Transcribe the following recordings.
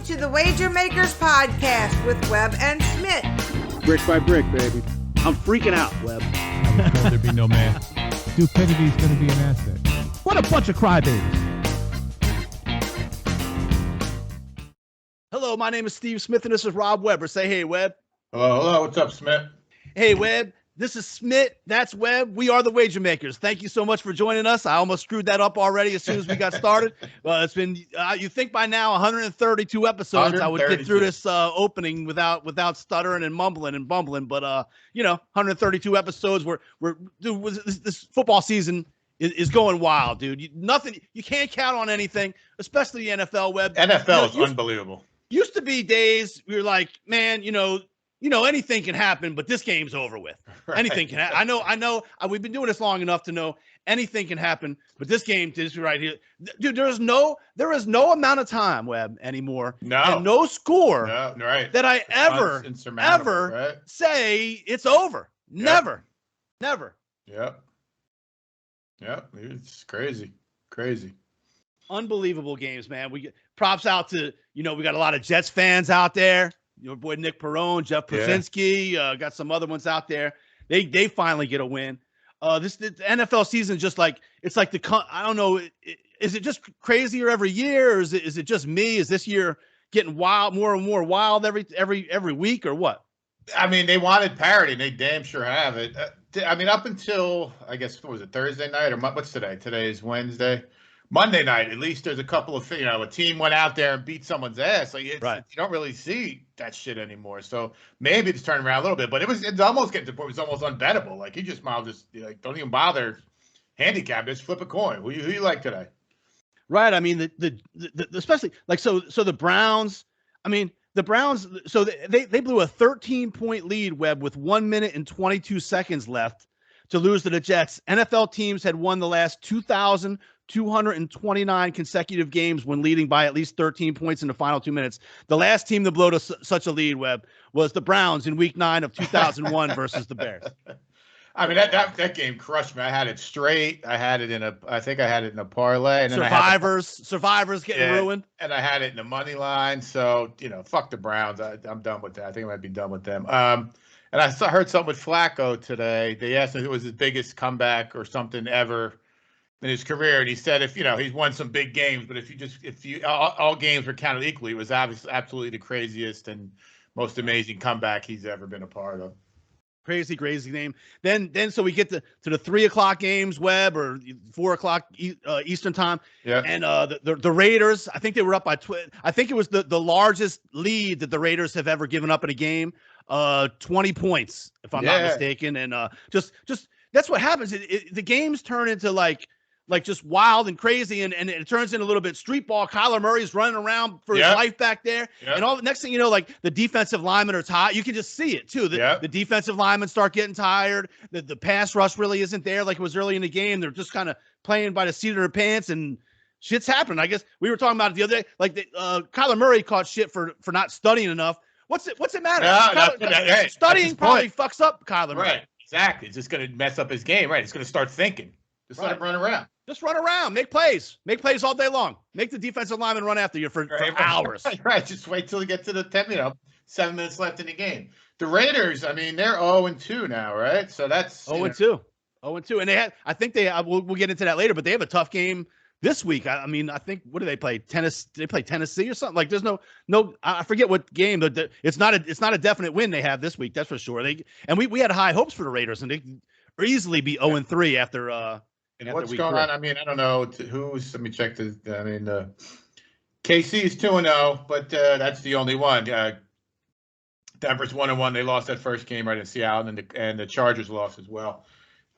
to the Wager Makers Podcast with Web and Smitt. Brick by brick, baby. I'm freaking out, Web. I was told there'd be no man. Stupidity's going to be an asset. What a bunch of crybabies. Hello, my name is Steve Smith, and this is Rob Weber. Say hey, Webb. Hello. What's up, Smith? Hey, Webb. This is Smitt. That's Webb. We are the Wager Makers. Thank you so much for joining us. I almost screwed that up already as soon as we got started. Well, it's been, you think by now, 132 episodes, I would get through this opening without stuttering and mumbling and bumbling. But, 132 episodes. This football season is going wild, dude. You can't count on anything, especially the NFL, Webb. NFL is unbelievable. Used to be days we were like, man, anything can happen, but this game's over with. Right. Anything can happen. I know. We've been doing this long enough to know anything can happen, but this game is right here. Dude, there is no amount of time, Webb, anymore. No. And no score right. that I ever say it's over. Never. Never. Yep. It's crazy. Unbelievable games, man. We get props out to, we got a lot of Jets fans out there. Your boy Nick Perrone, Jeff Przinski, got some other ones out there. They finally get a win. The NFL season just like it's like I don't know. Is it just crazier every year, or is it just me? Is this year getting wild, more and more wild every week, or what? I mean, they wanted parity, and they damn sure have it. Up until I guess what was it, Thursday night or what's today? Today is Wednesday. Monday night, at least there's a couple of, a team went out there and beat someone's ass. Like you don't really see that shit anymore. So maybe it's turning around a little bit, but it's almost getting to the point. It was almost unbettable. Like you just don't even bother handicap. Just flip a coin. Who you like today? Right. I mean, the especially like so the Browns. I mean, the Browns. So they blew a 13-point lead, Webb, with 1 minute and 22 seconds left to lose to the Jets. NFL teams had won the last 2,229 consecutive games when leading by at least 13 points in the final 2 minutes. The last team to blow to such a lead, Webb, was the Browns in Week 9 of 2001 versus the Bears. I mean, that game crushed me. I had it straight. I think I had it in a parlay. And Survivors getting ruined. And I had it in the money line. So, fuck the Browns. I'm done with that. I think I might be done with them. And I heard something with Flacco today. They asked him if it was his biggest comeback or something ever in his career, and he said he's won some big games, but if all games were counted equally, it was obviously absolutely the craziest and most amazing comeback he's ever been a part of. Crazy game. Then so we get to the 3:00 games, Webb, or 4:00 Eastern time. Yeah. And the Raiders, I think they were up by I think it was the largest lead that the Raiders have ever given up in a game. 20 points, if I'm not mistaken. And just that's what happens. The games turn into like just wild and crazy, and it turns into a little bit street ball. Kyler Murray's running around for his life back there. And all the next thing you know, like the defensive linemen are tired. You can just see it too. The defensive linemen start getting tired. The pass rush really isn't there like it was early in the game. They're just kind of playing by the seat of their pants, and shit's happening. I guess we were talking about it the other day. Like Kyler Murray caught shit for not studying enough. What's it matter? Studying probably fucks up Kyler Murray. Right, exactly. It's just going to mess up his game. Right, it's going to start thinking. Just let him run around. Just run around, make plays all day long. Make the defensive lineman run after you for hours. Right, just wait till you get to the 7 minutes left in the game. The Raiders, I mean, they're 0-2 now, right? So that's 0-2, and they had. I think we'll get into that later, but they have a tough game this week. I mean, I think what do they play? Tennessee? They play Tennessee or something? Like, there's no. I forget what game. But it's not a definite win they have this week. That's for sure. We had high hopes for the Raiders, and they easily be 0-3 after. And what's going on? I mean, I don't know who's. Let me check KC is 2-0, but that's the only one. Denver's 1-1. They lost that first game right in Seattle, and the Chargers lost as well.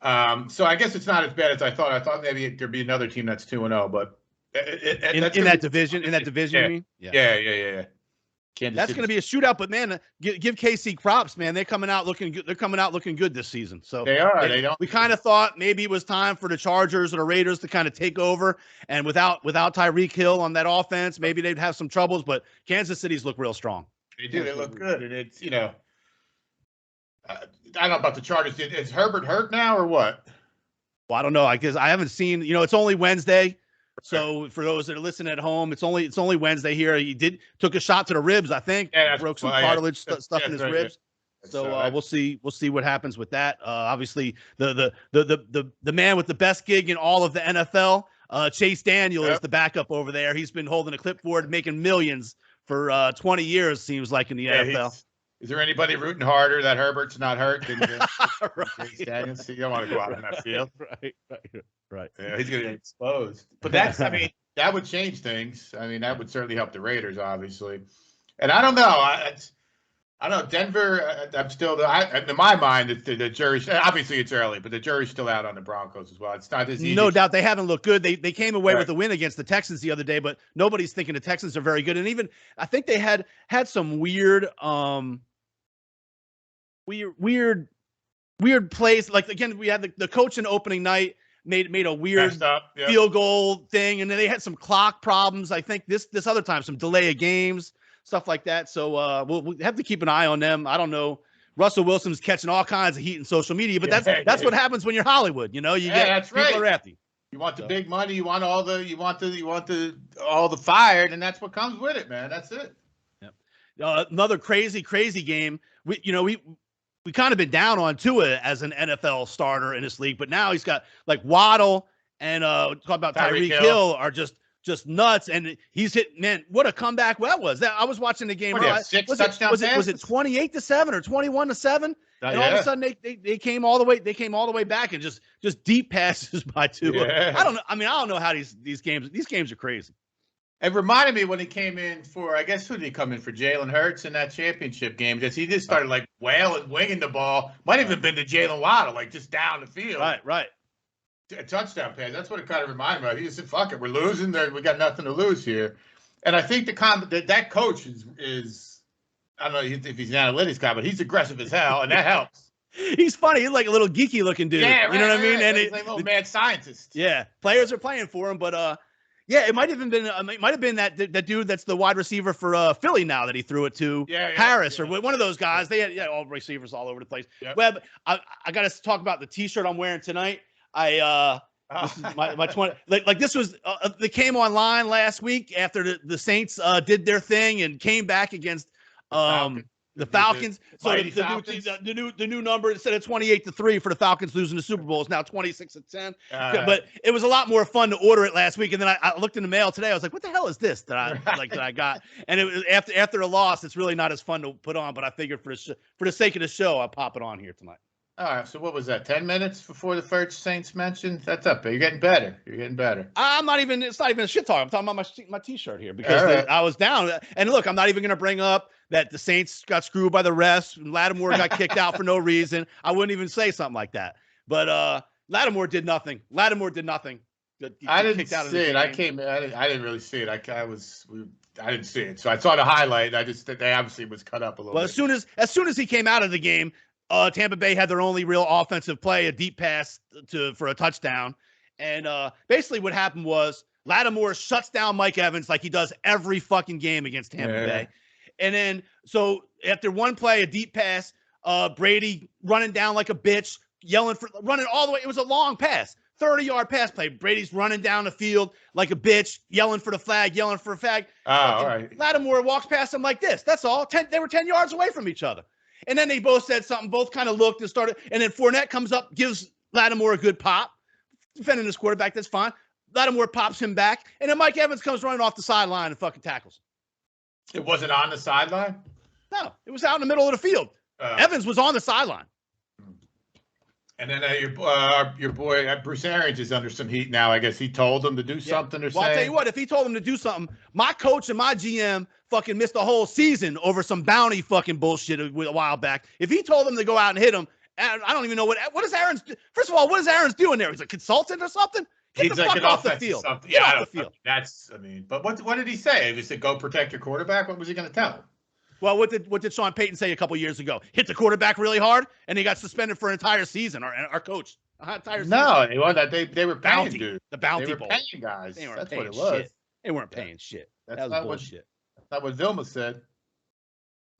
So I guess it's not as bad as I thought. I thought maybe there'd be another team that's 2-0, but in that division, you mean? Yeah. That's going to be a shootout, but man, give KC props, man. They're coming out looking good. They're coming out looking good this season. So they are. We kind of thought maybe it was time for the Chargers or the Raiders to kind of take over, and without Tyreek Hill on that offense, maybe they'd have some troubles. But Kansas City's look real strong. They do. They look good, and it's I don't know about the Chargers. Is Herbert hurt now or what? Well, I don't know. I guess I haven't seen. It's only Wednesday. So for those that are listening at home, it's only Wednesday here. He took a shot to the ribs, I think. Yeah, broke some cartilage stuff in his ribs. So we'll see what happens with that. Obviously, the man with the best gig in all of the NFL, Chase Daniel, is the backup over there. He's been holding a clipboard, making millions for 20 years, seems like, in the NFL. Is there anybody rooting harder that Herbert's not hurt than right. Chase Daniel? So you don't want to go out on that field. Right. Yeah, he's going to get exposed. But that would change things. I mean, that would certainly help the Raiders, obviously. And I don't know. I don't know. Denver, I'm still, in my mind, the jury's, obviously it's early, but the jury's still out on the Broncos as well. It's not as easy. No doubt they haven't looked good. They came away with a win against the Texans the other day, but nobody's thinking the Texans are very good. And even, I think they had some weird plays. Like, again, we had the coach in opening night made a weird field goal thing, and then they had some clock problems. I think this other time, some delay of games, stuff like that. So we'll have to keep an eye on them. I don't know. Russell Wilson's catching all kinds of heat in social media, but that's what happens when you're Hollywood. You know, that's people are after you. You want the big money, you want all the fired, and that's what comes with it, man. That's it. Yep. Another crazy game. We kind of been down on Tua as an NFL starter in this league, but now he's got like Waddle and talk about Tyreek Hill are just nuts, and he's hit. Man, what a comeback that was! I was watching the game. Was it 28-7 or 21-7? And all of a sudden they came all the way. They came all the way back and just deep passes by Tua. Yeah. I don't know. I mean, I don't know how these games are crazy. It reminded me when he came in for, I guess, who did he come in for? Jalen Hurts in that championship game. He just started like winging the ball. Might have even been to Jalen Waddle, like just down the field. Right. A touchdown pass. That's what it kind of reminded me of. He just said, "Fuck it, we're losing. We got nothing to lose here." And I think that coach is I don't know if he's an analytics guy, but he's aggressive as hell, and that helps. He's funny. He's like a little geeky looking dude. Yeah, you know what I mean? And he's like a little mad scientist. Yeah, players are playing for him, but it might have been that dude that's the wide receiver for Philly now that he threw it to Harris or one of those guys. They had all receivers all over the place. Yep. Webb, I got to talk about the T-shirt I'm wearing tonight. This is my 20. Like this was they came online last week after the Saints did their thing and came back against the Falcons. So the new number, instead of 28-3 for the Falcons losing the Super Bowl, is now 26-10. But it was a lot more fun to order it last week. And then I looked in the mail today. I was like, what the hell is this that I got? And it was after a loss, it's really not as fun to put on. But I figured for the sake of the show, I'll pop it on here tonight. All right. So what was that? 10 minutes before the first Saints mentioned? That's up. You're getting better. I'm not even. It's not even a shit talk. I'm talking about my T-shirt here because I was down. And look, I'm not even going to bring up that the Saints got screwed by the refs and Lattimore got kicked out for no reason. I wouldn't even say something like that. But Lattimore did nothing. I didn't see it. I didn't really see it. I didn't see it. So I saw the highlight. They obviously was cut up a little bit. As soon as he came out of the game, Tampa Bay had their only real offensive play, a deep pass for a touchdown. And basically what happened was Lattimore shuts down Mike Evans like he does every fucking game against Tampa Bay. And then so after one play, a deep pass, Brady running down like a bitch, running all the way. It was a long pass, 30-yard pass play. Brady's running down the field like a bitch, yelling for a flag. All right. Lattimore walks past him like this. That's all. They were 10 yards away from each other. And then they both said something, both kind of looked and started. And then Fournette comes up, gives Lattimore a good pop. Defending his quarterback, that's fine. Lattimore pops him back. And then Mike Evans comes running off the sideline and fucking tackles. It wasn't on the sideline? No, it was out in the middle of the field. Evans was on the sideline. And then your boy Bruce Arians is under some heat now. I guess he told him to do something or something. I'll tell you what, if he told him to do something, my coach and my GM fucking missed a whole season over some bounty fucking bullshit a while back. If he told him to go out and hit him, I don't even know what is Arians. First of all, what is Arians doing there? He's a consultant or something? Get the fuck off the field. Get off the field. But what did he say? He said, go protect your quarterback. What was he going to tell him? Well, what did Sean Payton say a couple years ago? Hit the quarterback really hard, and he got suspended for an entire season. Our coach, entire season. No, they were paying, dude. The bounty they were bowl. paying guys. That's what it was. Shit. They weren't paying shit. That was bullshit. That's not what Vilma said.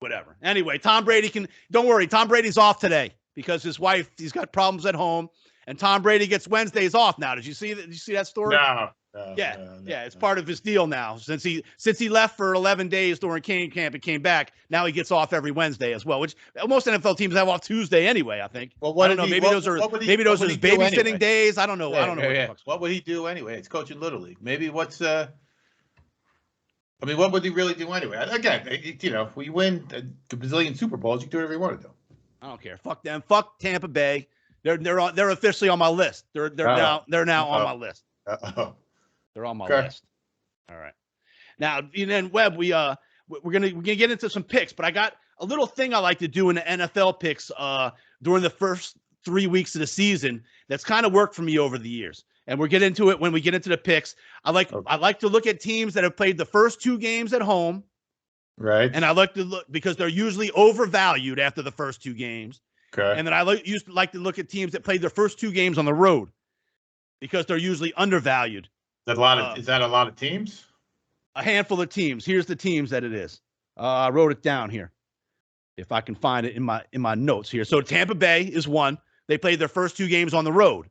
Whatever. Anyway, Tom Brady don't worry. Tom Brady's off today because his wife, he's got problems at home, and Tom Brady gets Wednesdays off now. Did you see that story? No. Yeah, it's part of his deal now. Since he left for 11 days during cane camp and came back, now he gets off every Wednesday as well. Which most NFL teams have off Tuesday anyway. I think. Well, I don't know. Maybe those are his babysitting days. I don't know. I don't know. What would he do anyway? It's coaching Little League. Maybe what's I mean, what would he really do anyway? Again, we win a bazillion Super Bowls. You can do whatever you want to do. I don't care. Fuck them. Fuck Tampa Bay. They're officially on my list. They're now on my list. They're on my list. All right. Now, and then Webb, we're gonna get into some picks, but I got a little thing I like to do in the NFL picks during the first 3 weeks of the season that's kind of worked for me over the years. And we'll get into it when we get into the picks. I like to look at teams that have played the first 2 games at home. Right. And I like to look because they're usually overvalued after the first 2 games. Okay. And then I used to like to look at teams that played their first 2 games on the road because they're usually undervalued. Is that a lot of teams? A handful of teams. Here's the teams that it is. I wrote it down here, if I can find it in my notes here. So Tampa Bay is one. They played their first 2 games on the road.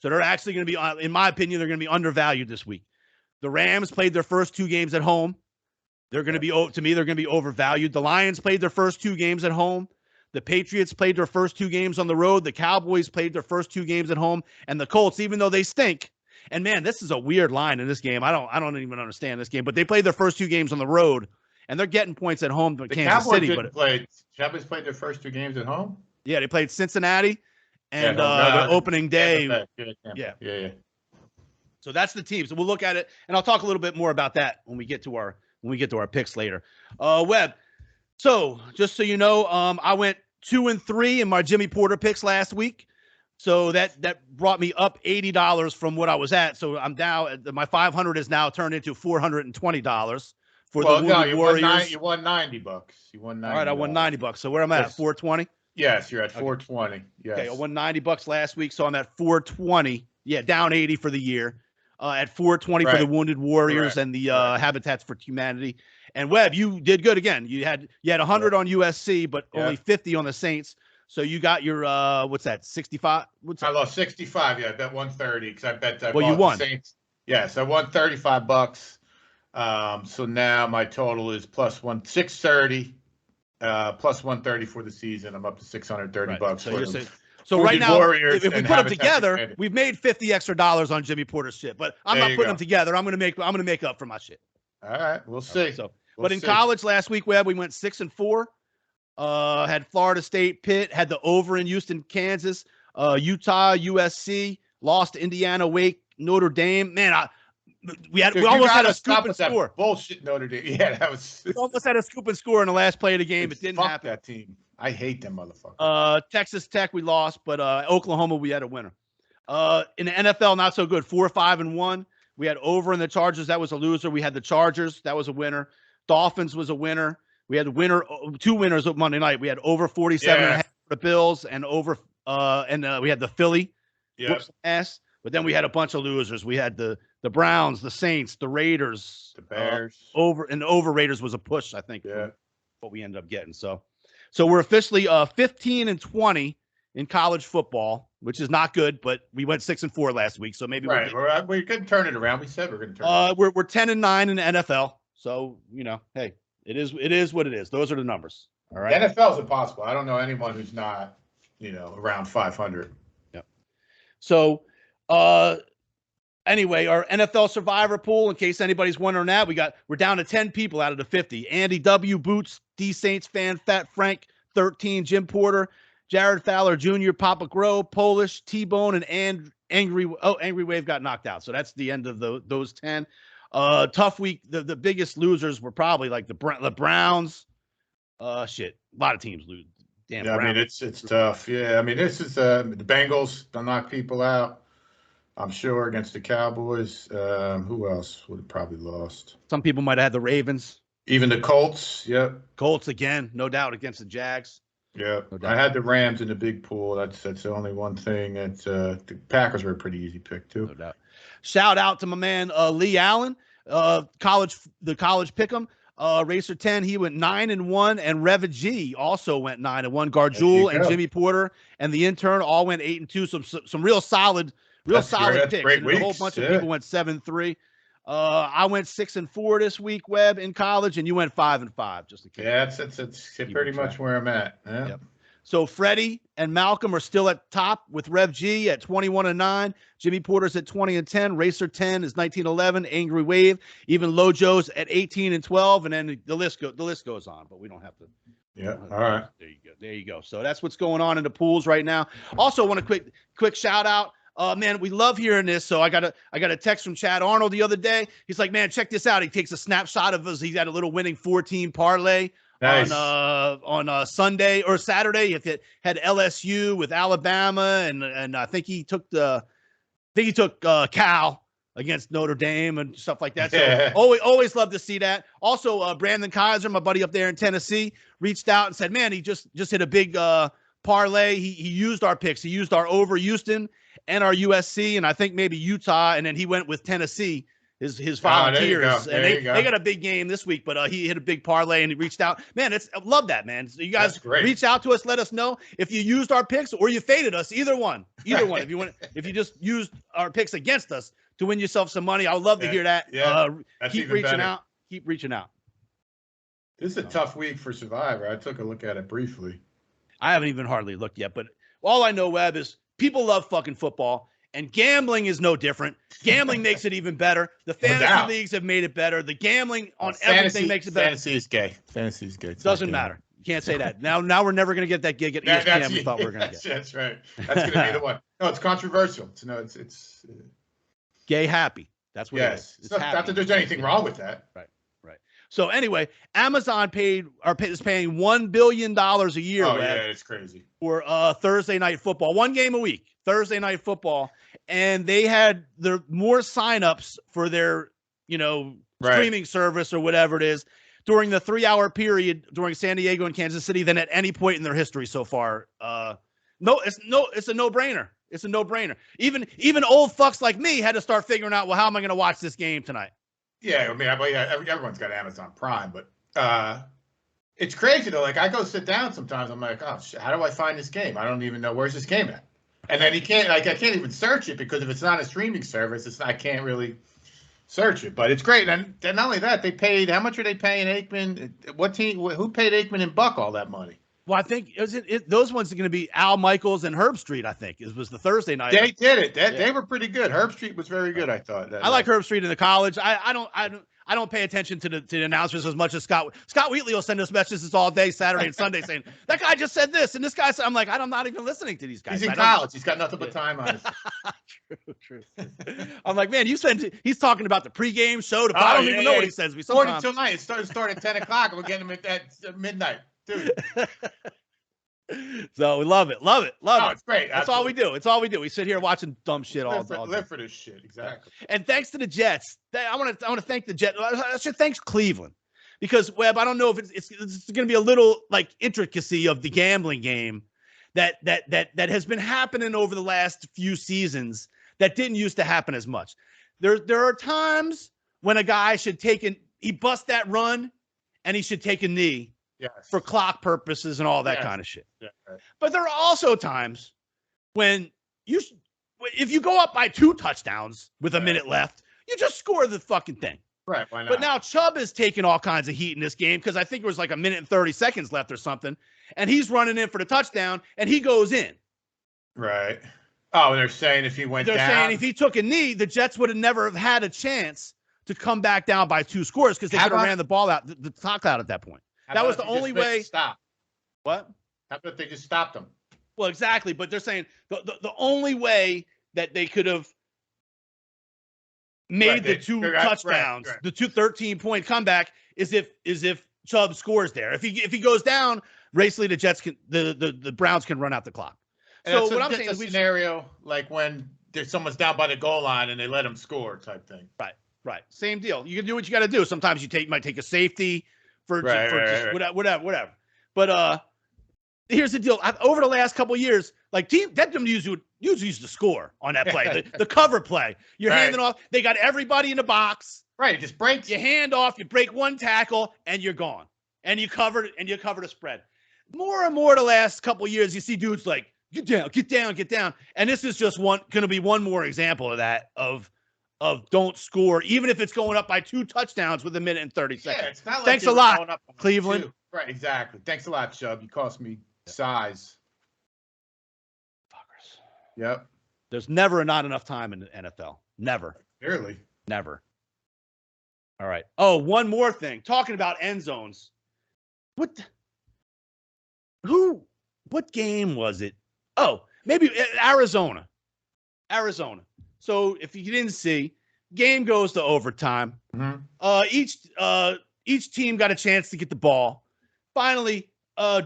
So they're actually going to be, in my opinion, they're going to be undervalued this week. The Rams played their first 2 games at home. They're going to be, to me, they're going to be overvalued. The Lions played their first 2 games at home. The Patriots played their first 2 games on the road. The Cowboys played their first 2 games at home. And the Colts, even though they stink, and man, this is a weird line in this game. I don't even understand this game, but they played their first 2 games on the road, and they're getting points at home to Kansas City. Cowboys played their first 2 games at home? Yeah, they played Cincinnati and the opening day. Yeah. So that's the team. So we'll look at it, and I'll talk a little bit more about that when we get to our picks later. Webb. So just so you know, I went 2-3 in my Jimmy Porter picks last week. So that brought me up $80 from what I was at. So I'm down. My $500 is now turned into $420 for the Wounded Warriors. You won $90. You won $90. All right, I won $90. So where am I at? 420. Yes, you're at 420. Yes. Okay, I won $90 last week, so I'm at 420. Yeah, down 80 for the year. At 420 for the Wounded Warriors and the Habitats for Humanity. And Webb, you did good again. You had 100 on USC, but only 50 on the Saints. So you got your what's that? 65? I lost 65. Yeah, I bet 130 because I bet you won. The Saints. Yes, I won $35. So now my total is plus 630, plus 130 for the season. I'm up to $630. So right now, Warriors if we put them together, we've made $50 extra on Jimmy Porter's shit. But I'm not putting them together. I'm gonna make up for my shit. All right, we'll see. But in college last week, Webb, we went 6-4. Had Florida State, Pitt, had the over in Houston, Kansas, Utah, USC, lost to Indiana, Wake, Notre Dame. Man, we almost had a scoop and score. Bullshit Notre Dame. Yeah, that was. We almost had a scoop and score in the last play of the game. It didn't happen. That team. I hate them motherfuckers. Texas Tech, we lost, but Oklahoma, we had a winner. In the NFL, not so good. 4-5-1. We had over in the Chargers. That was a loser. We had the Chargers. That was a winner. Dolphins was a winner. We had 2 winners of Monday night. We had over 47.5 for the Bills and over we had the Philly. Ass. But then we had a bunch of losers. We had the Browns, the Saints, the Raiders, the Bears. Over Raiders was a push, I think. Yeah. What we ended up getting. So we're officially 15-20 in college football, which is not good, but we went 6-4 last week. So maybe we could turn it around. We said we're going to turn it around. We're 10-9 in the NFL. So, hey, it is what it is. Those are the numbers. All right. The NFL is impossible. I don't know anyone who's not, around 500. Yeah. So, anyway, our NFL Survivor pool, in case anybody's wondering that, we're down to 10 people out of the 50. Andy W, Boots, D Saints fan, Fat Frank, 13, Jim Porter, Jared Fowler Jr., Papa Grow, Polish, T-Bone, and Angry Wave got knocked out. So that's the end of those 10. Tough week. The biggest losers were probably like the Browns. A lot of teams lose. Damn. Yeah, Browns. I mean it's tough. Yeah, I mean this is the Bengals. They'll knock people out. I'm sure against the Cowboys. Who else would have probably lost? Some people might have had the Ravens. Even the Colts. Yep. Colts again, no doubt against the Jags. Yeah, no I had the Rams in the big pool. That's the only one thing. The Packers were a pretty easy pick too. No doubt. Shout out to my man Lee Allen, the college pick'em. Racer 10, he went 9-1, and Reva G also went 9-1. Garjul and Jimmy Porter and the intern all went 8-2. Some real solid Real That's solid great. picks. Great And a whole weeks, bunch of yeah. people went 7-3. I went 6-4 this week, Webb, in college, and you went 5-5. Just to keep Yeah, that's pretty much where I'm at. Yeah. Yep. So Freddie and Malcolm are still at top with Rev G at 21-9. Jimmy Porter's at 20-10. Racer 10 is 19-11. Angry Wave, even Lojo's at 18-12, and then the list goes on. But we don't have to. Yeah. All right. There you go. So that's what's going on in the pools right now. Also, want a quick shout out. Man, we love hearing this. So I got a text from Chad Arnold the other day. He's like, man, check this out. He takes a snapshot of us. He's got a little winning 14 parlay. Nice. On Sunday or Saturday. If it had LSU with Alabama, and I think he took Cal against Notre Dame and stuff like that. So always love to see that. Also, Brandon Kaiser, my buddy up there in Tennessee, reached out and said, man, he just hit a big parlay. He used our picks. He used our over Houston and our USC, and I think maybe Utah, and then he went with Tennessee. His Volunteers, and they got a big game this week, but he hit a big parlay and he reached out. Man, I love that, man. So you guys reach out to us, let us know if you used our picks or you faded us. Either one. If you just used our picks against us to win yourself some money, I would love to hear that. Yeah, keep reaching out. Keep reaching out. This is a tough week for Survivor. I took a look at it briefly. I haven't even hardly looked yet, but all I know, Webb, is people love fucking football. And gambling is no different. Gambling makes it even better. The fantasy leagues have made it better. The gambling on everything makes it better. Fantasy is gay. Fantasy is gay. Doesn't matter. You can't say that. Now we're never going to get that gig at ESPN we thought we were going to get. That's right. That's going to be the one. No, it's controversial. It's gay happy. That's what it is. It's not that there's anything wrong with that. Right. So anyway, Amazon is paying $1 billion a year. Oh, yeah, it's crazy. For Thursday night football. One game a week. Thursday night football. And they had more signups for their, streaming service or whatever it is during the 3-hour period during San Diego and Kansas City than at any point in their history so far. It's a no-brainer. It's a no-brainer. Even old fucks like me had to start figuring out, well, how am I going to watch this game tonight? Yeah, I mean, everyone's got Amazon Prime, but it's crazy though. Like I go sit down sometimes, I'm like, oh shit, how do I find this game? I don't even know where's this game at. And then I can't even search it because if it's not a streaming service, I can't really search it. But it's great. And not only that, they paid. How much are they paying Aikman? What team? Who paid Aikman and Buck all that money? Well, I think those ones are going to be Al Michaels and Herb Street. I think it was the Thursday night. They did it. They were pretty good. Herb Street was very good. I thought. I like Herb Street in the college. I don't pay attention to the announcers as much as Scott Wheatley will send us messages all day, Saturday and Sunday, saying that guy just said this and this guy said. I'm like, I'm not even listening to these guys. He's in college. He's got nothing but time on it. True. I'm like, man, he's talking about the pregame show. I don't even know what he says. We 40 till night. It started at 10 o'clock. And we're getting him at midnight, dude. So we love it. It's great. That's all we do. It's all we do. We sit here watching dumb shit all day. Live for this shit, exactly. And thanks to the Jets, I want to thank the Jets. I should thank Cleveland because Webb. I don't know if it's going to be a little like intricacy of the gambling game that has been happening over the last few seasons that didn't used to happen as much. There are times when a guy should he busts that run and he should take a knee. Yes. For clock purposes and all that kind of shit. Yeah, right. But there are also times when if you go up by 2 touchdowns with a minute left, you just score the fucking thing. Right. Why not? But now Chubb is taking all kinds of heat in this game because I think it was like 1 minute and 30 seconds left or something. And he's running in for the touchdown and he goes in. Right. Oh, and they're saying if he went down. They're saying if he took a knee, the Jets would have never have had a chance to come back down by 2 scores because they could have ran the ball out, the clock out at that point. That was the only way. Stop. What? How about they just stopped them? Well, exactly. But they're saying the only way that they could have made the 2 touchdowns, the 2 13-point comeback is if Chubb scores there. If he goes down, basically the Jets the Browns can run out the clock. And so what I'm saying is a scenario like when someone's down by the goal line and they let them score type thing. Right. Same deal. You can do what you got to do. Sometimes you might take a safety. For whatever. But here's the deal. Over the last couple of years, like that usually used to score on that play, the cover play. You're handing off. They got everybody in the box. Right. It just breaks. You hand off. You break 1 tackle, and you're gone. And you cover the spread. More and more the last couple of years, you see dudes like get down. And this is just going to be one more example of that, of don't score, even if it's going up by 2 touchdowns with 1 minute and 30 seconds. Yeah, it's not like thanks they a were lot, going up on Cleveland. 2. Right, exactly. Thanks a lot, Chubb. You cost me size. Fuckers. Yep. There's never not enough time in the NFL. Never. Clearly. Never. All right. Oh, one more thing. Talking about end zones. What game was it? Oh, maybe Arizona. So if you didn't see, game goes to overtime. Mm-hmm. Each team got a chance to get the ball. Finally,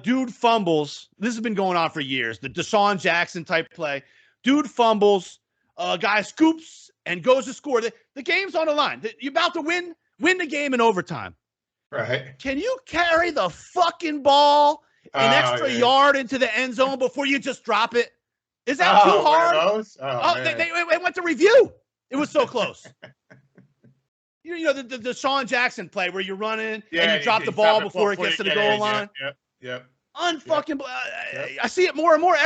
dude fumbles. This has been going on for years. The Deshaun Jackson type play. Dude fumbles. Guy scoops and goes to score. The game's on the line. You're about to win the game in overtime. Right. Can you carry the fucking ball an extra yard into the end zone before you just drop it? Is that too hard? They went to review. It was so close. You know the Deshaun Jackson play where you're running and you drop the ball before it gets to the goal line. Yep. Unfucking. I see it more and more.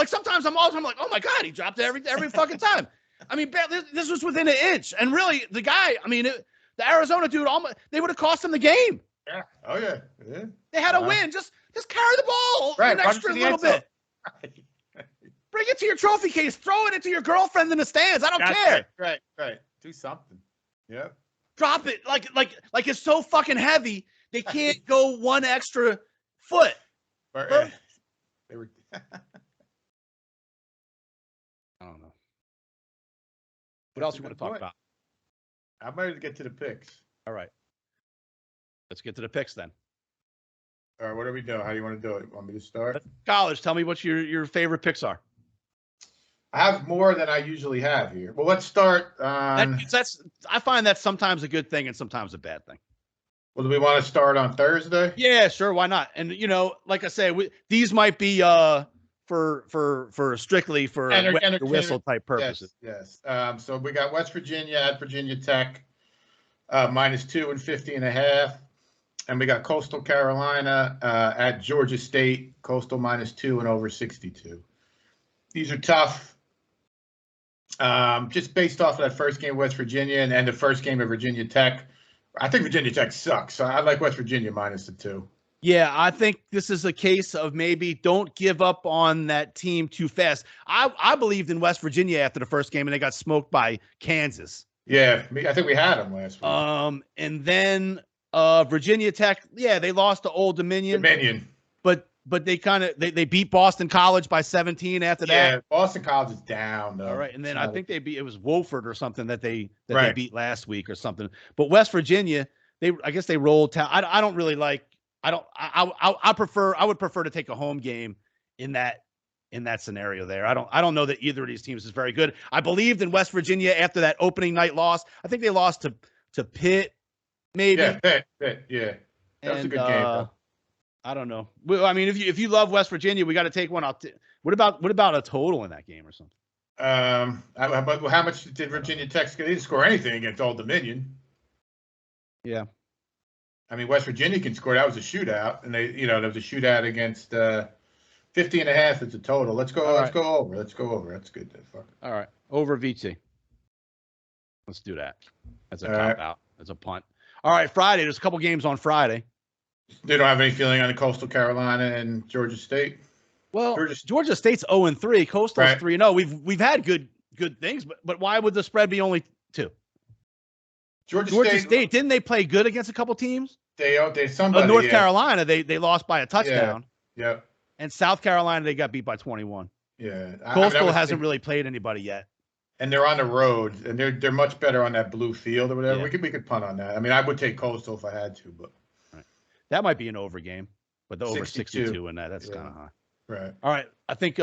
Sometimes I'm like, oh my god, he dropped it every fucking time. I mean, this was within an inch, and really, the guy. I mean, the Arizona dude, they would have cost him the game. Yeah. Oh yeah. They had to win. Just carry the ball an extra little bit. Bring it to your trophy case. Throw it into your girlfriend in the stands. I don't care. Right. Do something. Yep. Drop it like it's so fucking heavy they can't go one extra foot. They were. I don't know. What else you want to talk about? I'm ready to get to the picks. All right. Let's get to the picks then. All right, what are we doing? How do you want to do it? Want me to start? College, tell me what your favorite picks are. I have more than I usually have here. Well, let's start. I find that sometimes a good thing and sometimes a bad thing. Well, do we want to start on Thursday? Yeah, sure. Why not? And like I say, these might be for strictly for whistle type purposes. Yes. So we got West Virginia at Virginia Tech, -2 and 50.5. And we got Coastal Carolina at Georgia State, Coastal -2 and over 62. These are tough. Just based off of that first game, West Virginia, and the first game of Virginia Tech. I think Virginia Tech sucks, so I like West Virginia -2. Yeah, I think this is a case of maybe don't give up on that team too fast. I believed in West Virginia after the first game, and they got smoked by Kansas. Yeah, I think we had them last week. And then Virginia Tech, yeah, they lost to Old Dominion. But they they beat Boston College by 17 after that. Yeah, Boston College is down though. All right, and then I think it was Wofford or something that they beat last week or something. But West Virginia, I guess they rolled. I don't really like. I would prefer to take a home game in that scenario there. I don't know that either of these teams is very good. I believed in West Virginia after that opening night loss. I think they lost to Pitt, maybe. Yeah, Pitt. Yeah, that was a good game. Though. I don't know. Well, I mean, if you love West Virginia, we got to take one out. What about a total in that game or something? How much did Virginia Tech score? They didn't score anything against Old Dominion. Yeah. I mean, West Virginia can score. That was a shootout, and there was a shootout against 50.5 is the total. Let's go. Let's go over. That's good. All right, over VT. Let's do that. That's a cop out. That's a punt. All right, Friday. There's a couple games on Friday. They don't have any feeling on the Coastal Carolina and Georgia State. Well, Georgia State's 0-3. Coastal's 3-0. We've had good things, but why would the spread be only 2? Georgia State, didn't they play good against a couple teams? They somebody. North Carolina, they lost by a touchdown. Yeah. And South Carolina, they got beat by 21. Yeah. Coastal hasn't really played anybody yet. And they're on the road, and they're much better on that blue field or whatever. Yeah. We could punt on that. I mean, I would take Coastal if I had to, but that might be an over game. But the over 62 in that's kind of high. Right. All right. I think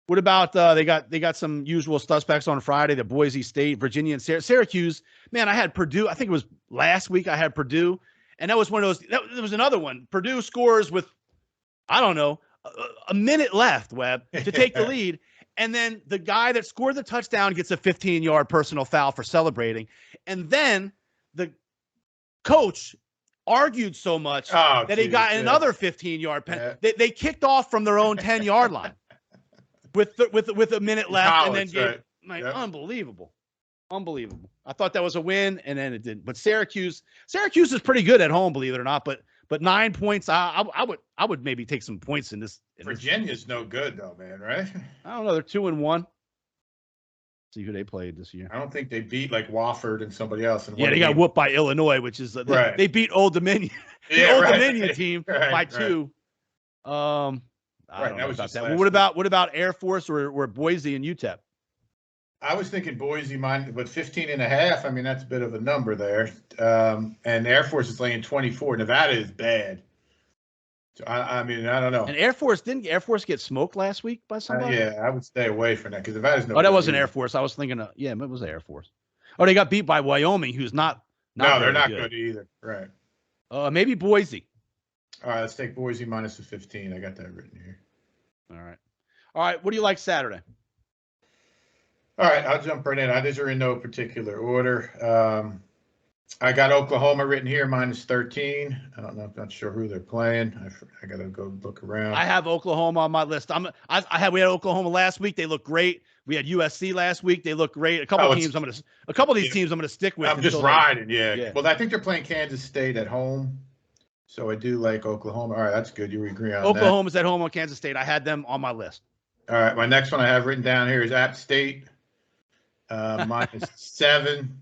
what about they got some usual suspects on Friday, the Boise State, Virginia, and Syracuse. Man, I had Purdue. I think it was last week I had Purdue, and that was one of those. There was another one. Purdue scores with, I don't know, a minute left, Webb, to take the lead. And then the guy that scored the touchdown gets a 15-yard personal foul for celebrating. And then the coach argued so much that he got another 15-yard penalty. They kicked off from their own 10-yard line. with a minute left, and then right. Unbelievable. I thought that was a win, and then it didn't. But Syracuse is pretty good at home, believe it or not. But 9 points, I would maybe take some points in this. Virginia's no good though, man. Right? I don't know. They're 2-1. See who they played this year. I don't think they beat like Wofford and somebody else. Yeah, they got whooped by Illinois, which is right. They beat Old Dominion, Dominion team by 2. I don't know about that. Well, what about Air Force or Boise and UTEP? I was thinking Boise but 15.5. I mean, that's a bit of a number there. And Air Force is laying 24. Nevada is bad. So I mean, I don't know. And didn't Air Force get smoked last week by somebody? Yeah, I would stay away from that because Nevada's no. Oh, that wasn't Air Force. I was thinking, it was Air Force. Oh, they got beat by Wyoming, who's not. No, they're not good either. Right. Maybe Boise. All right, let's take Boise minus the 15. I got that written here. All right. What do you like Saturday? All right, I'll jump right in. These are in no particular order. I got Oklahoma written here, minus 13. I don't know. I'm not sure who they're playing. I got to go look around. I have Oklahoma on my list. We had Oklahoma last week. They look great. We had USC last week. They look great. A couple of these teams I'm going to stick with. I'm just riding. Yeah. Well, I think they're playing Kansas State at home. So I do like Oklahoma. All right, that's good. You agree on that. Oklahoma's at home on Kansas State. I had them on my list. All right, my next one I have written down here is App State, minus 7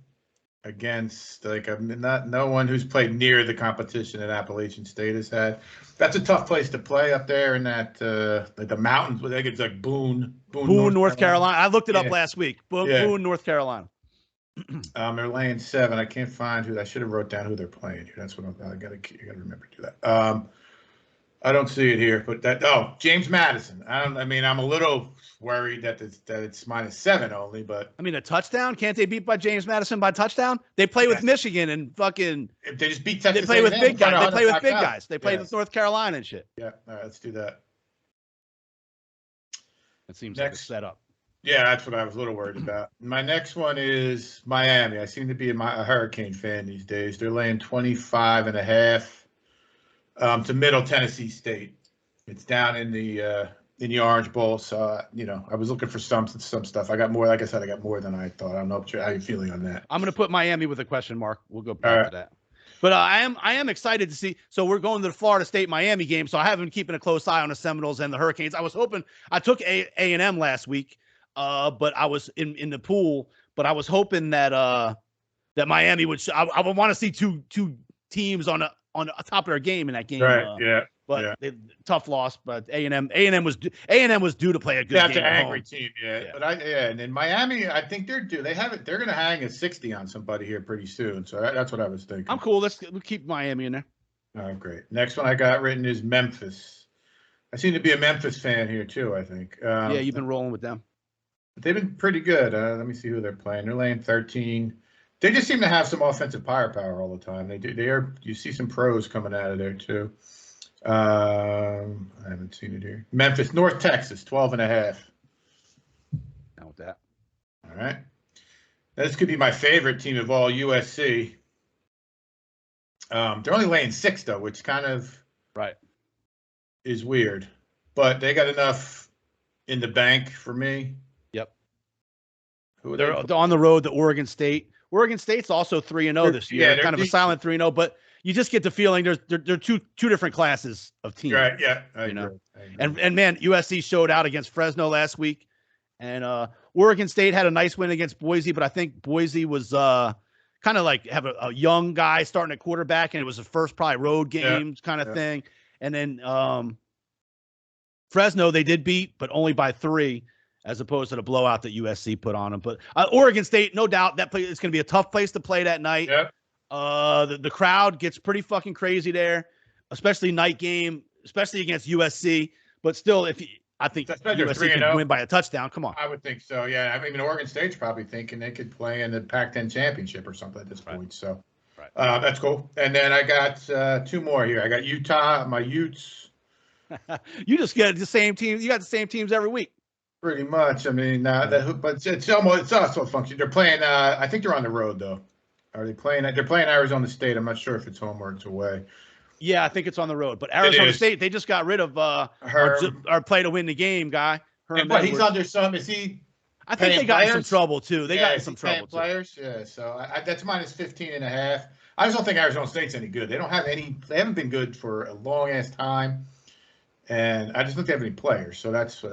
against no one who's played near the competition that Appalachian State has had. That's a tough place to play up there in that the mountains. I think it's like Boone, North Carolina. I looked it up last week. Boone, North Carolina. They're laying 7. I can't find who. I should have wrote down who they're playing here. That's what I got to remember to do that. I don't see it here, but James Madison. I'm a little worried that it's minus 7 only, but a touchdown. Can't they beat by James Madison by touchdown? They play with Michigan and fucking. If they just beat Texas, they play with big guys. They play with big guys. They play with North Carolina and shit. Yeah. All right, let's do that. It seems like a setup. Yeah, that's what I was a little worried about. My next one is Miami. I seem to be a Hurricane fan these days. They're laying 25.5 to Middle Tennessee State. It's down in the Orange Bowl. So I was looking for some stuff. I got more. Like I said, I got more than I thought. I don't know how you're feeling on that. I'm going to put Miami with a question mark. We'll go back to that. But I am excited to see. So we're going to the Florida State Miami game. So I have been keeping a close eye on the Seminoles and the Hurricanes. I was hoping I took A&M last week. But I was in the pool, but I was hoping that Miami would. I would want to see two teams on the top of their game in that game. Right. But tough loss. But A&M was due to play a good game. That's an angry team. Yeah. But and then Miami, I think they're due. They're going to hang a 60 on somebody here pretty soon. So that's what I was thinking. I'm cool. We'll keep Miami in there. Oh, great. Next one I got written is Memphis. I seem to be a Memphis fan here too. I think. You've been rolling with them. They've been pretty good. Let me see who they're playing. They're laying 13. They just seem to have some offensive firepower all the time. They do. You see some pros coming out of there too. I haven't seen it here. Memphis, North Texas, 12.5. Not with that. All right. This could be my favorite team of all, USC. They're only laying 6 though, which kind of is weird. But they got enough in the bank for me. Yep. They're on the road to Oregon State. Oregon State's also 3-0 this year. Yeah, kind of a silent 3-0, but you just get the feeling they're two different classes of teams. Right, yeah. I agree. And man, USC showed out against Fresno last week. And Oregon State had a nice win against Boise, but I think Boise was kind of like have a young guy starting at quarterback, and it was the first probably road game kind of thing. And then Fresno they did beat, but only by 3. As opposed to the blowout that USC put on them. But Oregon State, no doubt, that place is going to be a tough place to play that night. Yep. The crowd gets pretty fucking crazy there, especially night game, especially against USC. But still, I think USC can win by a touchdown. Come on. I would think so, yeah. I mean, Oregon State's probably thinking they could play in the Pac-10 championship or something at this point. So that's cool. And then I got 2 more here. I got Utah, my Utes. You just get the same team. You got the same teams every week. Pretty much. I mean, but it's also a function. They're playing. I think they're on the road though. Are they playing? They're playing Arizona State. I'm not sure if it's home or it's away. Yeah, I think it's on the road. But Arizona State, they just got rid of our play to win the game guy. Herm But he's Edwards. under some. Is he? I think they got in some trouble too. They got in some trouble too. Players, yeah. So that's minus 15.5. I just don't think Arizona State's any good. They don't have any. They haven't been good for a long ass time, and I just don't think they have any players. So that's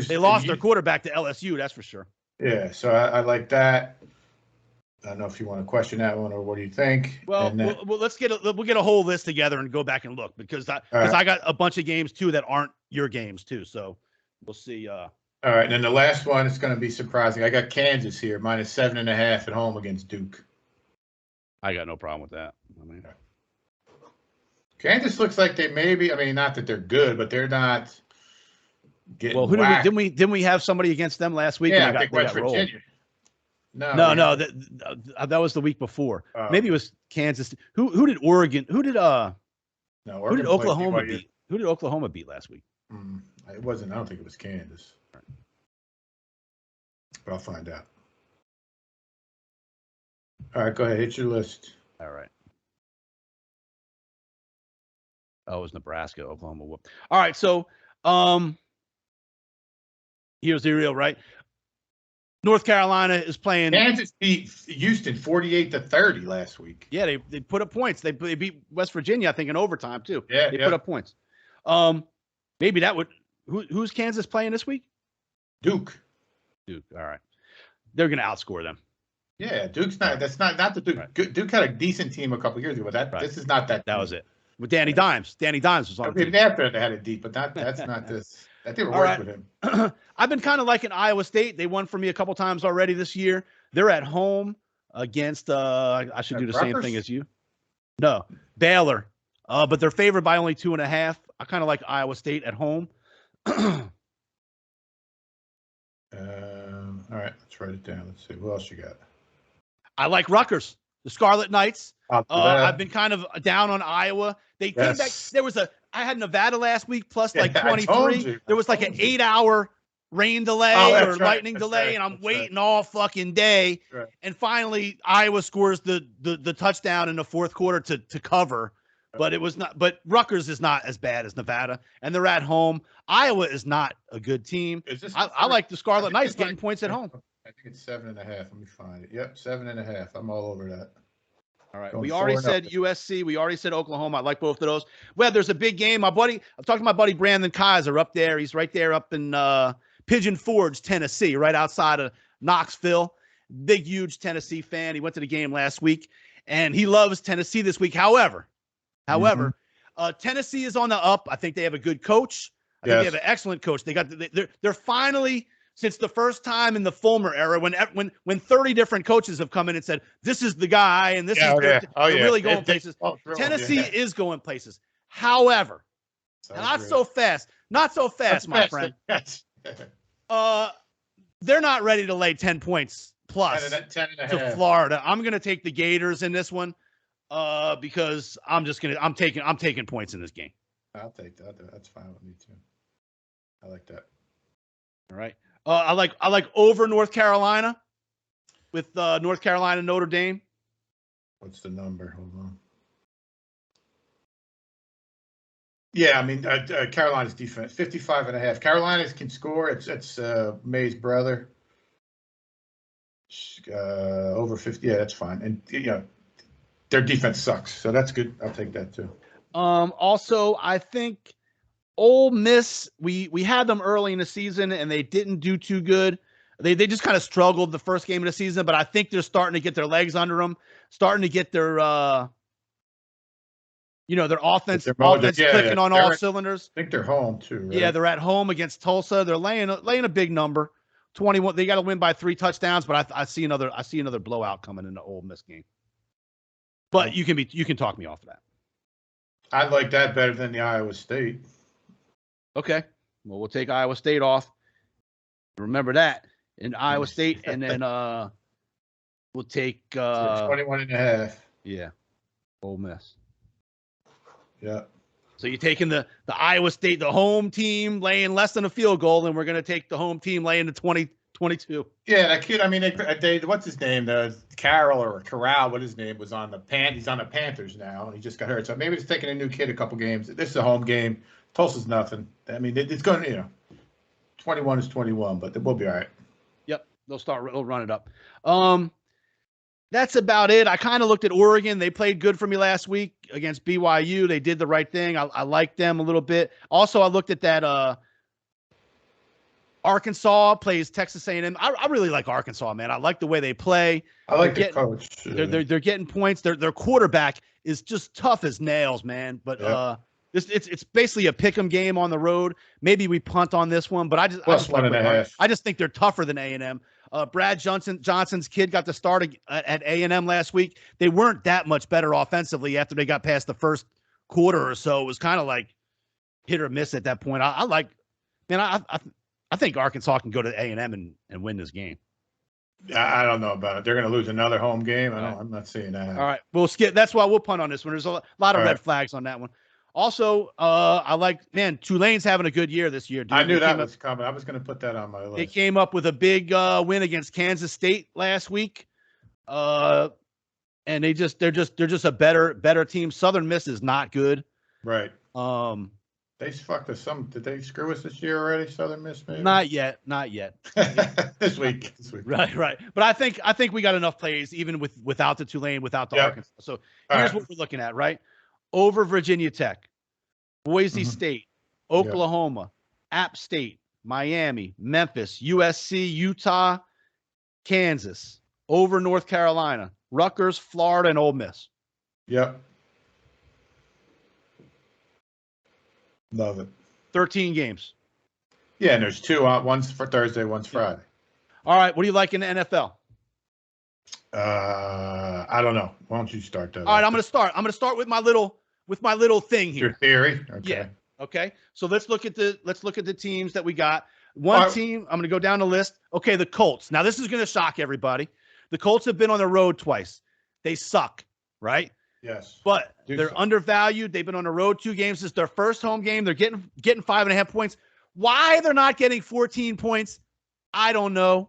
they lost their quarterback to LSU. That's for sure. Yeah. So I like that. I don't know if you want to question that one or what do you think? Well, let's get we'll get a whole list together and go back and look because I got a bunch of games too that aren't your games too. So we'll see. All right, and then the last one is going to be surprising. I got Kansas here minus 7.5 at home against Duke. I got no problem with that. I mean, Kansas looks like they maybe. I mean, not that they're good, but they're not getting. Well, didn't we have somebody against them last week? Yeah, I think West Virginia. No, that was the week before. Maybe it was Kansas. Who did Oregon? Who did Oklahoma beat? Who did Oklahoma beat last week? It wasn't. I don't think it was Kansas. But I'll find out. All right, go ahead. Hit your list. All right. Oh, it was Nebraska, Oklahoma. All right, so here's the real, right? North Carolina is playing. Kansas beat Houston 48-30 last week. Yeah, they put up points. They beat West Virginia, I think, in overtime too. Yeah, they put up points. Maybe that would. Who's Kansas playing this week? Duke. All right, they're going to outscore them. Yeah, Duke's not. That's not the Duke. Right. Duke had a decent team a couple years ago, but this is not that. That was it. With Danny Dimes. Danny Dimes was on. Even after they had a deep, but that's not this. That didn't work with him. I've been kind of liking Iowa State. They won for me a couple times already this year. They're at home against. I should do the same thing as you. No, Baylor. But they're favored by only 2.5. I kind of like Iowa State at home. All right, let's write it down. Let's see. What else you got? I like Rutgers, the Scarlet Knights. I've been kind of down on Iowa. They came back. I had Nevada last week plus like 23. There was like an 8-hour rain delay or lightning delay, and I'm waiting all fucking day. Right. And finally, Iowa scores the touchdown in the fourth quarter to cover. But it was not. But Rutgers is not as bad as Nevada, and they're at home. Iowa is not a good team. I like the Scarlet Knights getting points at home. I think it's 7.5. Let me find it. Yep, 7.5. I'm all over that. All right. We already said USC. We already said Oklahoma. I like both of those. Well, there's a big game. I've talked to my buddy Brandon Kaiser up there. He's right there up in Pigeon Forge, Tennessee, right outside of Knoxville. Big, huge Tennessee fan. He went to the game last week, and he loves Tennessee this week. However, Tennessee is on the up. I think they have a good coach. I think they have an excellent coach. They're finally, since the first time in the Fulmer era, when 30 different coaches have come in and said, this is the guy, and they're really going places. Tennessee is going places. However, so fast, my friend. They're not ready to lay 10 points plus 10.5 to Florida. I'm going to take the Gators in this one. Because I'm taking points in this game. I'll take that. That's fine with me too. I like that. All right. I like over North Carolina with North Carolina Notre Dame. What's the number? Hold on. Yeah, I mean Carolina's defense 55.5. Carolina's can score. It's May's brother. Over 50. Yeah, that's fine. And their defense sucks, so that's good. I'll take that too. Also, I think Ole Miss, we had them early in the season, and they didn't do too good. They just kind of struggled the first game of the season, but I think they're starting to get their legs under them, starting to get their their offense clicking on all cylinders. I think they're home too, right? Yeah, they're at home against Tulsa. They're laying a big number, 21. They got to win by 3 touchdowns, but I see another blowout coming in the Ole Miss game. But you can talk me off of that. I like that better than the Iowa State. Okay. Well, we'll take Iowa State off. Remember that in Iowa State, and then we'll take 21.5. Yeah. Ole Miss. Yeah. So you're taking the Iowa State, the home team laying less than a field goal, and we're going to take the home team laying the 22. Yeah, that kid. I mean, they what's his name? Carroll or Corral, what his name was on the He's on the Panthers now, and he just got hurt. So maybe it's taking a new kid a couple games. This is a home game. Tulsa's nothing. I mean, it's going to 21 is 21, but we'll be all right. Yep, they'll run it up. That's about it. I kind of looked at Oregon. They played good for me last week against BYU. They did the right thing. I like them a little bit. Also, I looked at that Arkansas plays Texas A&M. I really like Arkansas, man. I like the way they play. I like the coach. They're getting points. Their quarterback is just tough as nails, man. But it's basically a pick'em game on the road. Maybe we punt on this one, but I just think they're tougher than A&M. Brad Johnson's kid got to start at A&M last week. They weren't that much better offensively after they got past the first quarter or so. It was kind of like hit or miss at that point. I think Arkansas can go to A&M and win this game. I don't know about it. They're going to lose another home game. I'm not seeing that. All right, we'll skip. That's why we'll punt on this one. There's a lot of red flags on that one. Also, I like, man, Tulane's having a good year this year, dude. I knew that was coming. I was going to put that on my list. They came up with a big win against Kansas State last week, and they're just a better team. Southern Miss is not good. Right. They fucked us some. Did they screw us this year already? Southern Miss, maybe? Not yet. This week. Right. But I think we got enough plays even without the Tulane, without the Arkansas. So here's what we're looking at, right? Over Virginia Tech, Boise State, Oklahoma, App State, Miami, Memphis, USC, Utah, Kansas, over North Carolina, Rutgers, Florida, and Ole Miss. Yep. Love it. 13 games. Yeah, and there's two. One's for Thursday, one's Friday. All right. What do you like in the NFL? I don't know. Why don't you start that? All right, I'm going to start with my little thing here. Your theory? Okay. Yeah. Okay. So let's look at the teams that we got. One team, I'm going to go down the list. Okay, the Colts. Now this is going to shock everybody. The Colts have been on the road twice. They suck, right? Yes. But they're undervalued. They've been on the road 2 games. This is their first home game. They're getting 5.5 points. Why they're not getting 14 points, I don't know.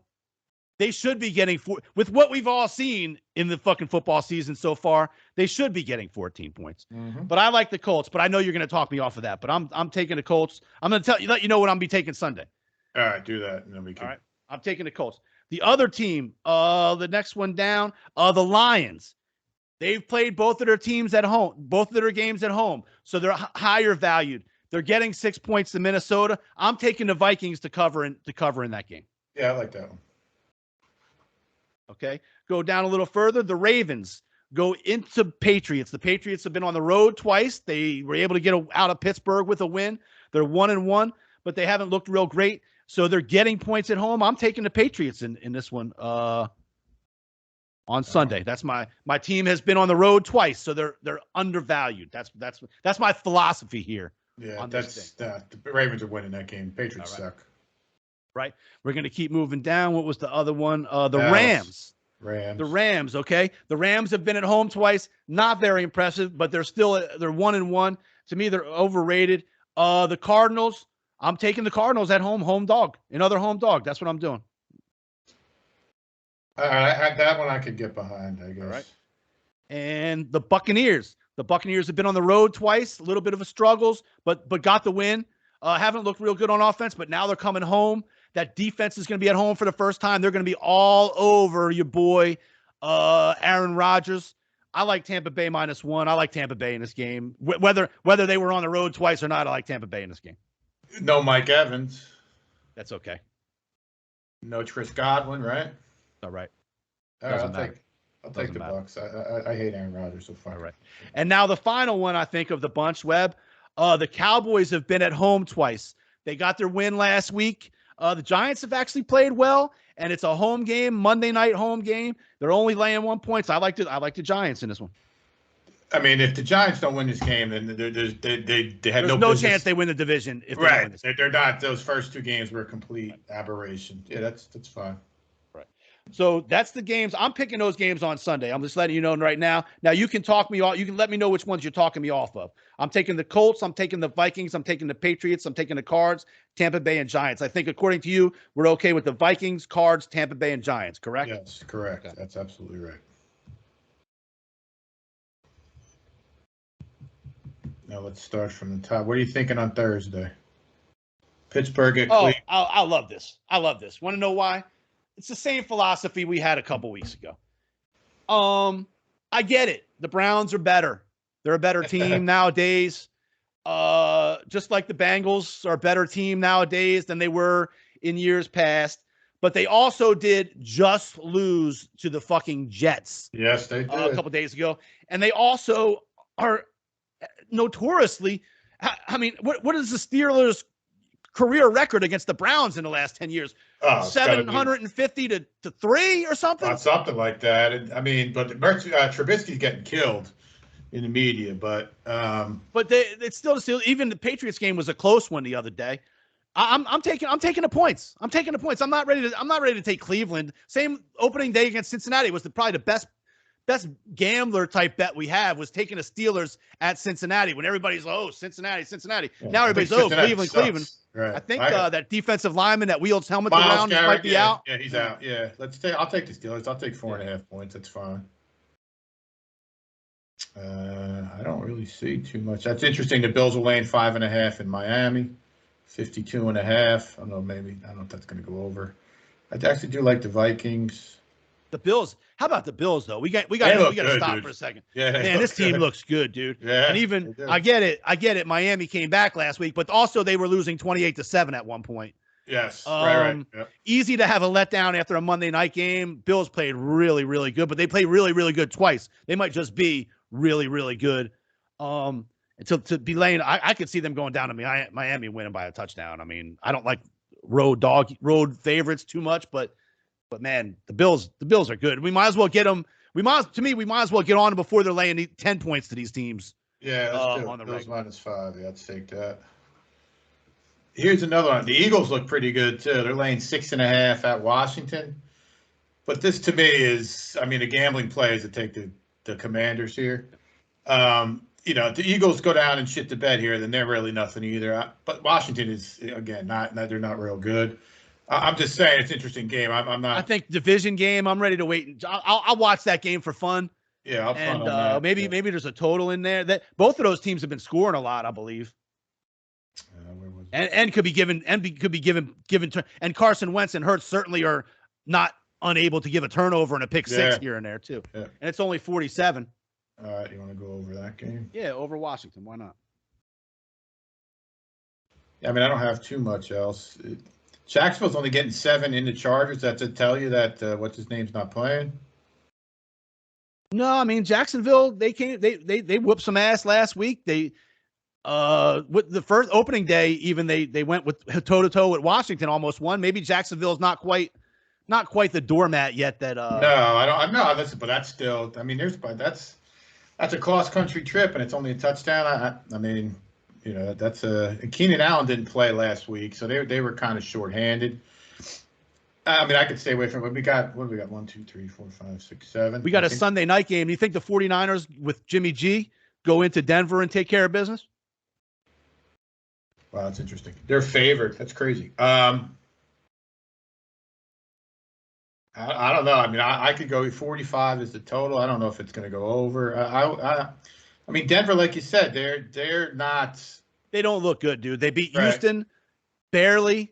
They should be getting with what we've all seen in the fucking football season so far. They should be getting 14 points. Mm-hmm. But I like the Colts. But I know you're going to talk me off of that. But I'm taking the Colts. I'm going to let you know what I'm be taking Sunday. All right, do that, and then we can. All right, I'm taking the Colts. The other team, the next one down, the Lions. They've played both of their teams at home, both of their games at home, so they're higher valued. They're getting 6 points to Minnesota. I'm taking the Vikings to cover in that game. Yeah, I like that one. Okay, go down a little further. The Ravens go into Patriots. The Patriots have been on the road twice. They were able to get out of Pittsburgh with a win. They're 1-1, but they haven't looked real great. So they're getting points at home. I'm taking the Patriots in this one on Sunday. That's my team has been on the road twice, so they're undervalued. That's my philosophy here. Yeah, the Ravens are winning that game. Patriots suck. Right. We're going to keep moving down. What was the other one? The Rams. The Rams, okay? The Rams have been at home twice. Not very impressive, but they're 1-1. To me, they're overrated. The Cardinals, I'm taking the Cardinals at home dog. Another home dog. That's what I'm doing. That one I could get behind, I guess. All right. And the Buccaneers. The Buccaneers have been on the road twice, a little bit of a struggles, but got the win. Haven't looked real good on offense, but now they're coming home. That defense is going to be at home for the first time. They're going to be all over your boy, Aaron Rodgers. I like Tampa Bay -1. I like Tampa Bay in this game. Whether they were on the road twice or not, I like Tampa Bay in this game. No Mike Evans. That's okay. No Chris Godwin, right? All right. I'll take the Bucs. I hate Aaron Rodgers so far. All right. And now the final one, I think, of the bunch, Webb. The Cowboys have been at home twice. They got their win last week. The Giants have actually played well, and it's a home game, Monday night home game. They're only laying 1 point. So I like the Giants in this one. I mean, if the Giants don't win this game, then they have no chance they win the division. If right, they're not. Those first 2 games were a complete aberration. Yeah, that's fine. Right. So that's the games. I'm picking those games on Sunday. I'm just letting you know right now. Now you can talk me off. You can let me know which ones you're talking me off of. I'm taking the Colts. I'm taking the Vikings. I'm taking the Patriots. I'm taking the Cards, Tampa Bay, and Giants. I think according to you, we're okay with the Vikings, Cards, Tampa Bay, and Giants. Correct? Yes, correct. Okay. That's absolutely right. Now let's start from the top. What are you thinking on Thursday? Pittsburgh at Oh, Cleveland. I love this. I love this. Want to know why? It's the same philosophy we had a couple weeks ago. I get it. The Browns are better. They're a better team nowadays. Just like the Bengals are a better team nowadays than they were in years past. But they also did just lose to the fucking Jets. Yes, they did. A couple days ago. And they also are notoriously, I mean, what is the Steelers' career record against the Browns in the last 10 years? 750 to 3 or something? Something like that. And I mean, but Trubisky's getting killed in the media, but it's still even the Patriots game was a close one the other day. I'm taking the points. I'm taking the points. I'm not ready to take Cleveland. Same opening day against Cincinnati was probably the best gambler type bet we have was taking the Steelers at Cincinnati when everybody's Cincinnati. Yeah, now everybody's Cleveland. Right. I think that defensive lineman that wields helmets around might be out. Yeah, he's out. Yeah, I'll take the Steelers. I'll take 4.5 points. That's fine. I don't really see too much. That's interesting. The Bills are laying 5.5 in Miami. 52.5. I don't know if that's going to go over. I actually do like the Vikings. The Bills. How about the Bills though? We got to stop for a second. Yeah, man, this team looks good, dude. Yeah, and even I get it. Miami came back last week, but also they were losing 28-7 at one point. Yes, right. Yep. Easy to have a letdown after a Monday night game. Bills played really, really good, but they played really, really good twice. They might just be really, really good. To be laying, I could see them going down to Miami winning by a touchdown. I mean, I don't like road favorites too much, but man, the Bills are good. We might as well get them. We might as well get on them before they're laying 10 points to these teams. Yeah, let's do it. On the Bills -5. Yeah, let's take that. Here's another one. The Eagles look pretty good too. They're laying 6.5 at Washington. But this to me is, I mean, the gambling play is to take the Commanders here. If the Eagles go down and shit the bed here, then they're really nothing either. But Washington is, again, they're not real good. I'm just saying it's an interesting game. I'm not. I think division game. I'm ready to wait. I'll watch that game for fun. Yeah, I'll and maybe there's a total in there. That both of those teams have been scoring a lot, I believe. And could be given and Carson Wentz and Hurts certainly are not unable to give a turnover and a pick six here and there too. Yeah. And it's only 47. All right, you want to go over that game? Yeah, over Washington. Why not? Yeah, I mean, I don't have too much else. Jacksonville's only getting 7 in the Chargers. That's to tell you that what's his name's not playing. No, I mean Jacksonville. They whooped some ass last week. They with the first opening day, even they went with toe to toe with Washington, almost won. Maybe Jacksonville's not quite the doormat yet. That no, I don't. No, listen, but that's still. I mean, that's a cross country trip, and it's only a touchdown. I mean, that's Keenan Allen didn't play last week, so they were kind of shorthanded. I mean, I could stay away from it. We got 1, 2, 3, 4, 5, 6, 7. We got a Sunday night game. Do you think the 49ers with Jimmy G go into Denver and take care of business? Wow, that's interesting. They're favored. That's crazy. I don't know. I mean, I could go 45 is the total. I don't know if it's going to go over. I mean, Denver, like you said, they're not. They don't look good, dude. They beat Houston barely,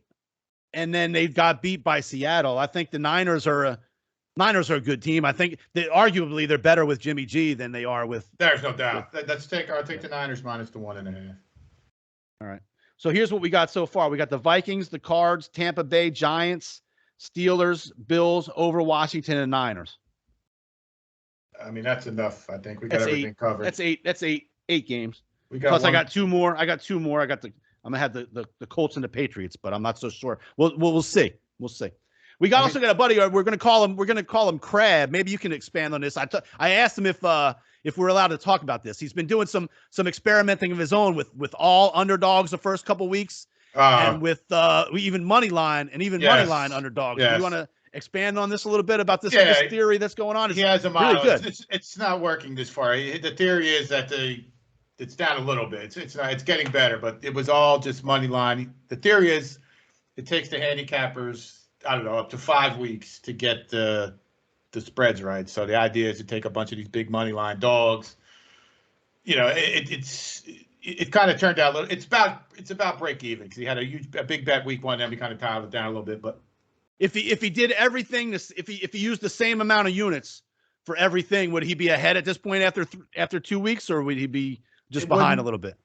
and then they got beat by Seattle. I think the Niners are a good team. I think arguably they're better with Jimmy G than they are with. There's no doubt. I'll take the Niners minus the 1.5. All right. So here's what we got so far. We got the Vikings, the Cards, Tampa Bay, Giants, Steelers, Bills over Washington and Niners. I mean, that's enough. I think we got everything covered. That's eight games. Plus, I got two more. I'm gonna have the Colts and the Patriots, but I'm not so sure. We'll see. We'll see. We also got a buddy. We're gonna call him Crab. Maybe you can expand on this. I asked him if we're allowed to talk about this. He's been doing some experimenting of his own with all underdogs the first couple weeks, and with even money line underdogs. Yes. Do you want to expand on this a little bit about this theory that's going on? He has a model. Really good. It's not working this far. The theory is that it's down a little bit. It's getting better, but it was all just money line. The theory is it takes the handicappers, I don't know, up to 5 weeks to get the spreads right. So the idea is to take a bunch of these big money line dogs. It's it kind of turned out a little. It's about break even because he had a big bet week one, then we kind of dialed it down a little bit. But if he did everything, if he used the same amount of units for everything, would he be ahead at this point after 2 weeks, or would he be just behind a little bit?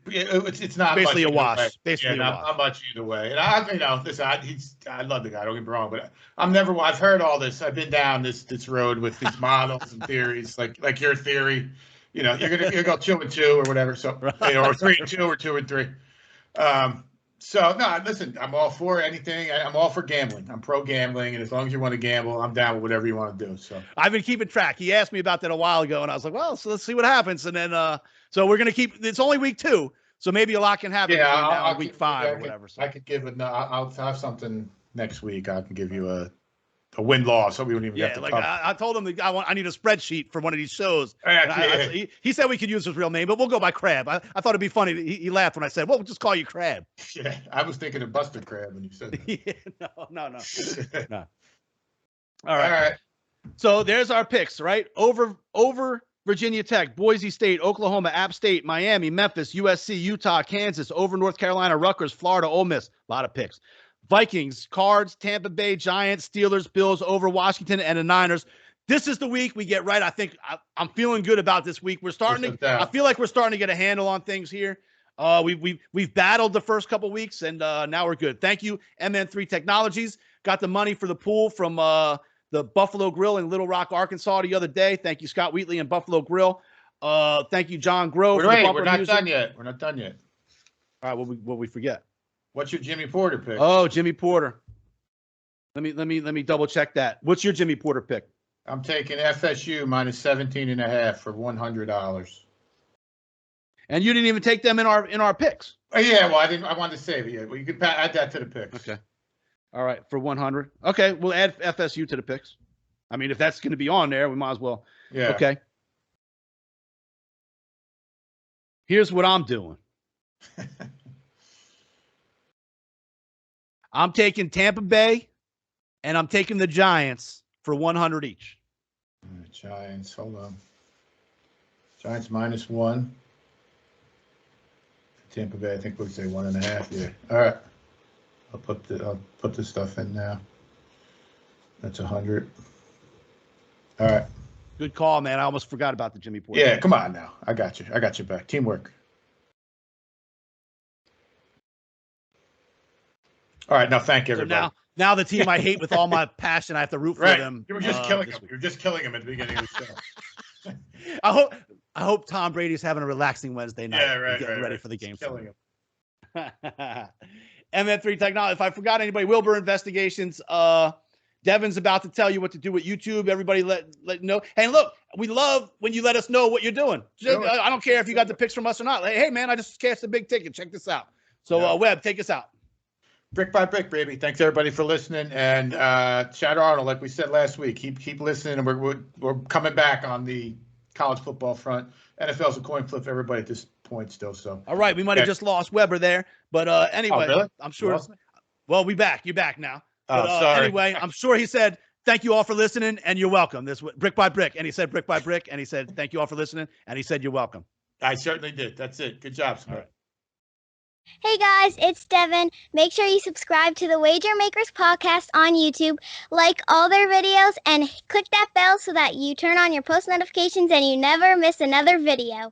It's not basically much a wash. Way. Basically, not much either way. And listen, I love the guy. Don't get me wrong, but I've heard all this. I've been down this road with these models and theories, like your theory. You're gonna go 2-2 or whatever. So or 3-2 or 2-3. So no, listen, I'm all for anything. I'm all for gambling. I'm pro gambling, and as long as you want to gamble, I'm down with whatever you want to do. So I've been keeping track. He asked me about that a while ago, and I was like, well, so let's see what happens. And then so we're gonna keep. It's only week 2, so maybe a lot can happen. Yeah, I'll week 5 or whatever. So I could give it. I'll have something next week. I can give you a win-loss, so we wouldn't even have to talk. I told him that I need a spreadsheet for one of these shows. He said we could use his real name, but we'll go by Crab. I thought it'd be funny. He laughed when I said, well, we'll just call you Crab. Yeah, I was thinking of Buster Crab when you said that. No. All right. So there's our picks, right? Over Virginia Tech, Boise State, Oklahoma, App State, Miami, Memphis, USC, Utah, Kansas, over North Carolina, Rutgers, Florida, Ole Miss. A lot of picks. Vikings, Cards, Tampa Bay, Giants, Steelers, Bills, over Washington, and the Niners. This is the week we get right. I think I'm feeling good about this week. We're starting to. I feel like we're starting to get a handle on things here. We've battled the first couple weeks, and now we're good. Thank you, MN3 Technologies. Got the money for the pool from the Buffalo Grill in Little Rock, Arkansas, the other day. Thank you, Scott Wheatley and Buffalo Grill. Thank you, John Grove. We're not done yet. We're not done yet. All right, what we forget? What's your Jimmy Porter pick? Oh, Jimmy Porter. Let me double check that. What's your Jimmy Porter pick? I'm taking FSU minus 17.5 for $100. And you didn't even take them in our picks. Oh, yeah, well, I wanted to save it. Yeah, well, you could add that to the picks. Okay. All right, for 100. Okay, we'll add FSU to the picks. I mean, if that's going to be on there, we might as well. Yeah. Okay. Here's what I'm doing. I'm taking Tampa Bay, and I'm taking the Giants for 100 each. Giants, hold on. Giants -1. Tampa Bay, I think we'll say 1.5. Yeah. All right. I'll put this stuff in now. That's 100. All right. Good call, man. I almost forgot about the Jimmy Porter. Yeah, come on now. I got you. I got you back. Teamwork. All right, now thank everybody. So now the team I hate with all my passion, I have to root for them. You were just killing them. You were just killing them at the beginning of the show. I hope Tom Brady's having a relaxing Wednesday night. Yeah, right. Getting ready for the game. Killing him. MN3 Technology. If I forgot anybody, Wilbur Investigations. Devin's about to tell you what to do with YouTube. Everybody let know. Hey, look, we love when you let us know what you're doing. I don't care if you got the picks from us or not. Like, hey, man, I just cashed a big ticket. Check this out. So, Webb, take us out. Brick by brick, baby. Thanks everybody for listening. And Chad Arnold, like we said last week, keep listening. And we're coming back on the college football front. NFL's a coin flip for everybody at this point still. So all right, we might have just lost Weber there, but anyway, really? I'm sure. Well, you're back now. But, sorry. Anyway, I'm sure he said thank you all for listening, and you're welcome. This brick by brick, and he said brick by brick, and he said thank you all for listening, and he said you're welcome. I certainly did. That's it. Good job, Smith. All right. Hey guys, it's Devin. Make sure you subscribe to the Wager Makers podcast on YouTube, like all their videos, and click that bell so that you turn on your post notifications and you never miss another video.